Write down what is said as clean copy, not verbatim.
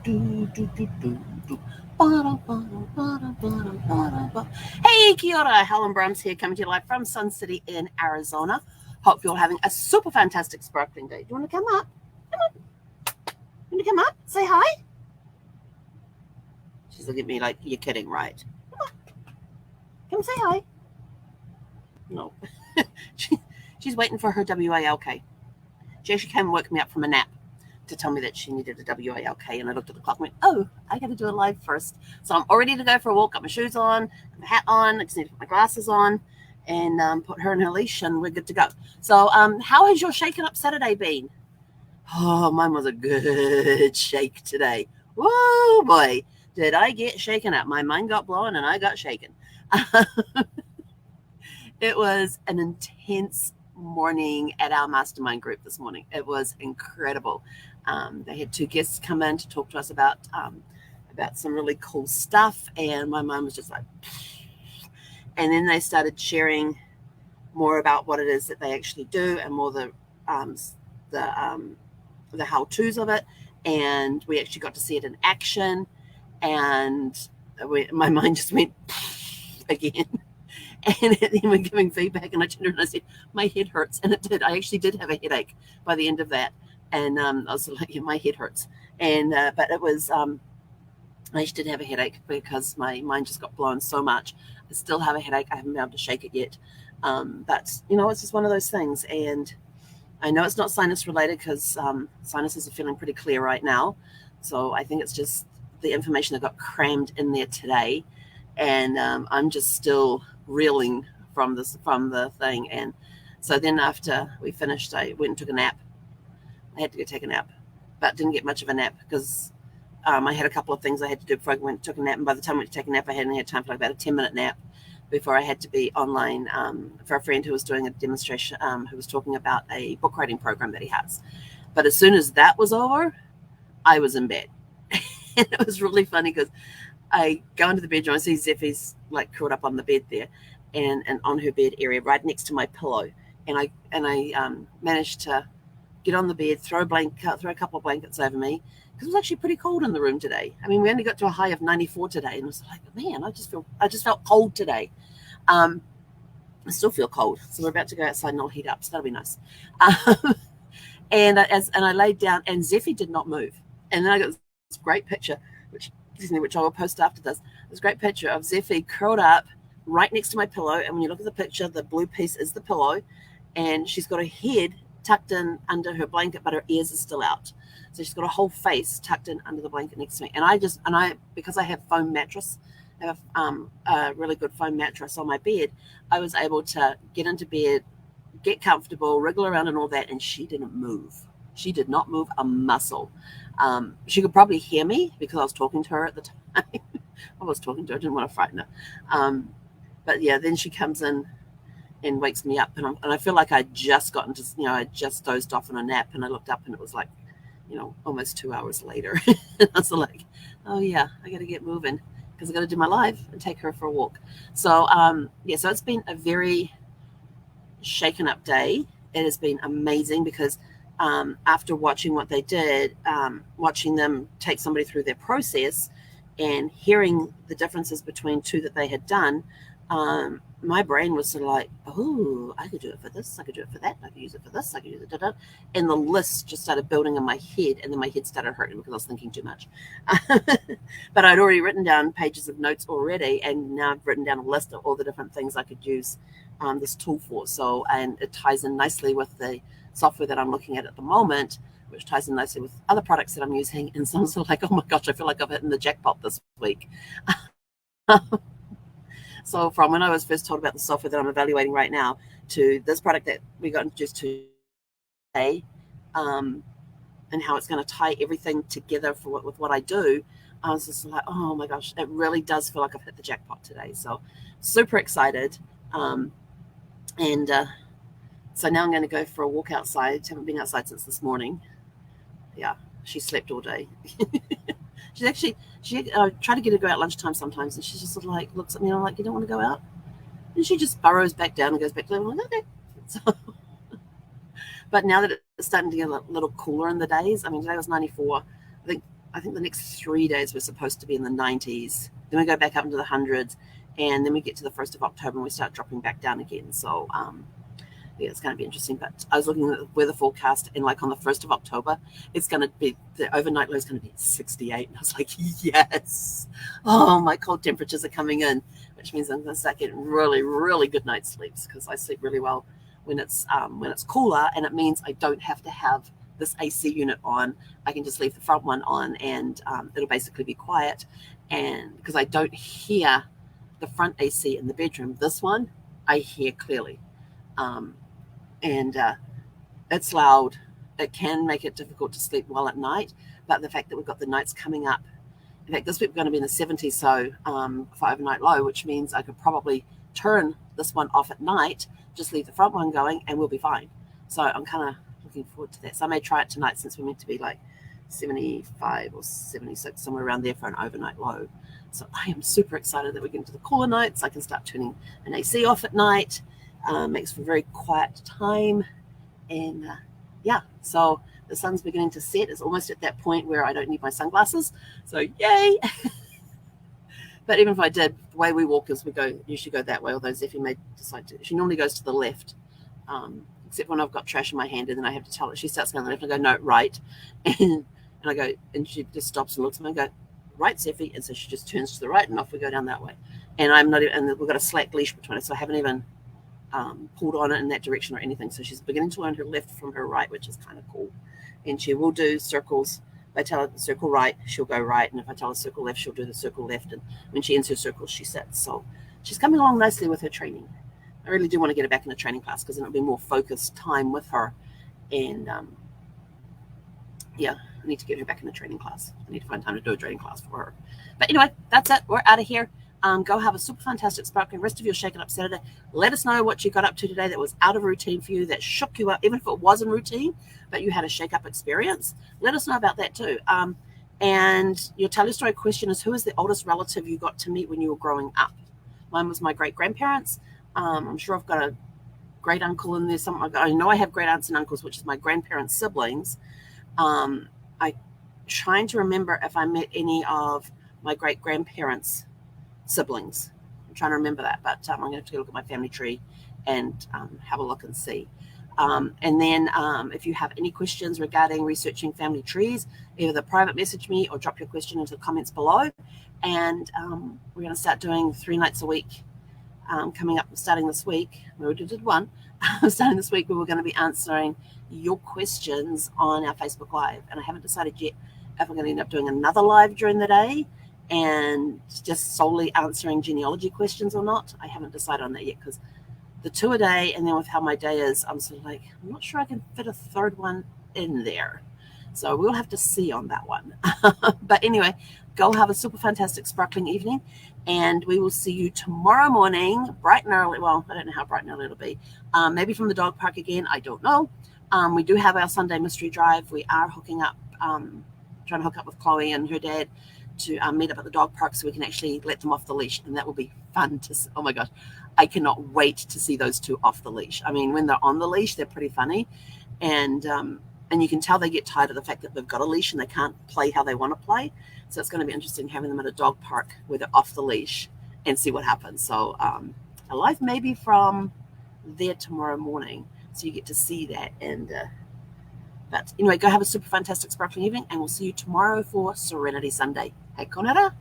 Hey, kia ora, Helen Brahms here, coming to you live from Sun City in Arizona. Hope you're having a super fantastic sparkling day. Do you want to come up? Come on. You want to come up? Say hi? She's looking at me like, you're kidding, right? Come on. Come say hi. No. She's waiting for her WALK. She actually came and woke me up from a nap to tell me that she needed a WALK, and I looked at the clock and went, oh, I got to do a live first. So I'm all ready to go for a walk, got my shoes on, got my hat on, I just need to put my glasses on, and put her in her leash, and we're good to go. So how has your shaken up Saturday been? Oh, mine was a good shake today. Whoa, boy, did I get shaken up. My mind got blown, and I got shaken. It was an intense morning at our mastermind group this morning. It was incredible. They had two guests come in to talk to us about some really cool stuff, and my mind was just like, and then they started sharing more about what it is that they actually do and more the how-tos of it, and we actually got to see it in action, and my mind just went again. And then we're giving feedback, and I turned around and I said, my head hurts. And it did. I actually did have a headache by the end of that. And I was like, yeah, my head hurts. And but it was, I actually did have a headache because my mind just got blown so much. I still have a headache. I haven't been able to shake it yet. But, it's just one of those things. And I know it's not sinus related because sinuses are feeling pretty clear right now. So I think it's just the information that got crammed in there today. And I'm just still reeling from the thing. And so then after we finished, I went and took a nap. I had to go take a nap, but didn't get much of a nap because I had a couple of things I had to do before I went and took a nap. And by the time I went to take a nap, I hadn't had time for like about a 10-minute nap before I had to be online for a friend who was doing a demonstration, who was talking about a book writing program that he has. But as soon as that was over, I was in bed. And it was really funny because I go into the bedroom, I see Zeffie's like curled up on the bed there, and on her bed area right next to my pillow, and I managed to get on the bed, throw a couple of blankets over me because it was actually pretty cold in the room today. I mean, we only got to a high of 94 today, and I was like, man, I just felt cold today. I still feel cold, so we're about to go outside and I'll heat up, so that'll be nice. And I laid down, and Zeffie did not move, and then I got this great picture, which I will post after this. This great picture of Zeffie curled up right next to my pillow. And when you look at the picture, the blue piece is the pillow. And she's got her head tucked in under her blanket, but her ears are still out. So she's got a whole face tucked in under the blanket next to me. And because I have foam mattress, I have a really good foam mattress on my bed, I was able to get into bed, get comfortable, wriggle around and all that. And she didn't move. She did not move a muscle. She could probably hear me because I was talking to her at the time. I was talking to her. I didn't want to frighten her. But yeah, then she comes in and wakes me up. And I feel like I just got into, I just dozed off in a nap. And I looked up and it was like, almost 2 hours later. And I was like, oh yeah, I got to get moving because I got to do my live and take her for a walk. So, so it's been a very shaken up day. It has been amazing because after watching what they did, watching them take somebody through their process and hearing the differences between two that they had done, my brain was sort of like, oh, I could do it for this, I could do it for that, I could use it for this, I could use it, da-da. And the list just started building in my head, and then my head started hurting because I was thinking too much. But I'd already written down pages of notes already, and now I've written down a list of all the different things I could use this tool for. So, and it ties in nicely with the software that I'm looking at the moment, which ties in nicely with other products that I'm using. And so I'm sort of like, oh my gosh, I feel like I've hit the jackpot this week. So from when I was first told about the software that I'm evaluating right now to this product that we got introduced to today, and how it's going to tie everything together with what I do, I was just like, oh my gosh, it really does feel like I've hit the jackpot today. So super excited. So now I'm going to go for a walk outside. Haven't been outside since this morning. Yeah, she slept all day. I try to get her to go out lunchtime sometimes, and she just sort of like looks at me and I'm like, you don't want to go out? And she just burrows back down and goes back to them. I'm like, okay. So, but now that it's starting to get a little cooler in the days, I mean, today was 94. I think I think the next 3 days we're supposed to be in the 90s. Then we go back up into the hundreds, and then we get to the 1st of October and we start dropping back down again. So yeah, it's going to be interesting. But I was looking at the weather forecast, and like on the 1st of October, it's going to be, the overnight low is going to be 68. And I was like, yes. Oh, my cold temperatures are coming in, which means I'm going to start getting really, really good night sleeps, because I sleep really well when it's cooler, and it means I don't have to have this AC unit on. I can just leave the front one on, and it'll basically be quiet. And because I don't hear the front AC in the bedroom, this one I hear clearly. And it's loud. It can make it difficult to sleep well at night, but the fact that we've got the nights coming up, in fact, this week we're going to be in the 70s, so for overnight low, which means I could probably turn this one off at night, just leave the front one going, and we'll be fine. So I'm kind of looking forward to that. So I may try it tonight, since we're meant to be like 75 or 76, somewhere around there for an overnight low. So I am super excited that we're getting to the cooler nights. I can start turning an AC off at night. Makes for a very quiet time. And yeah, so the sun's beginning to set. It's almost at that point where I don't need my sunglasses. So yay! But even if I did, the way we walk is we usually go that way, although Zeffie may decide to. She normally goes to the left, except when I've got trash in my hand, and then I have to tell her. She starts going to the left, and I go, no, right. And I go, and she just stops and looks at me and go, right, Zeffie. And so she just turns to the right, and off we go down that way. And I'm not even, and we've got a slack leash between us, so I haven't even pulled on it in that direction or anything. So she's beginning to learn her left from her right, which is kind of cool. And she will do circles. If I tell her circle right, she'll go right. And if I tell her circle left, she'll do the circle left. And when she ends her circles, she sits. So she's coming along nicely with her training. I really do want to get her back in a training class, because then it'll be more focused time with her. And yeah, I need to get her back in a training class. I need to find time to do a training class for her. But anyway, that's it. We're out of here. Go have a super fantastic sparkling rest of your Shake It Up Saturday. Let us know what you got up to today that was out of routine for you, that shook you up, even if it wasn't routine, but you had a shake up experience. Let us know about that too. And your Tell Your Story question is, who is the oldest relative you got to meet when you were growing up? Mine was my great-grandparents. I'm sure I've got a great uncle in there. I know I have great aunts and uncles, which is my grandparents' siblings. I'm trying to remember if I met any of my great-grandparents' siblings. I'm trying to remember that, but I'm going to have to look at my family tree and have a look and see. And then if you have any questions regarding researching family trees, either private message me or drop your question into the comments below. And we're going to start doing 3 nights a week coming up, starting this week. We already did one. Starting this week, we were going to be answering your questions on our Facebook Live. And I haven't decided yet if I'm going to end up doing another live during the day and just solely answering genealogy questions or not. I haven't decided on that yet, because the 2 a day, and then with how my day is, I'm sort of like, I'm not sure I can fit a 3rd one in there. So we'll have to see on that one. But anyway, go have a super fantastic sparkling evening, and we will see you tomorrow morning, bright and early. Well, I don't know how bright and early it'll be. Maybe from the dog park again. I don't know. We do have our Sunday mystery drive. We are hooking up, trying to hook up with Chloe and her dad to meet up at the dog park, so we can actually let them off the leash, and that will be fun to see. Oh my gosh, I cannot wait to see those two off the leash. I mean, when they're on the leash, they're pretty funny, and you can tell they get tired of the fact that they've got a leash and they can't play how they want to play. So it's going to be interesting having them at a dog park where they're off the leash and see what happens. So a live maybe from there tomorrow morning, so you get to see that. And but anyway, go have a super fantastic sparkling evening, and we'll see you tomorrow for Serenity Sunday. Hey, konara.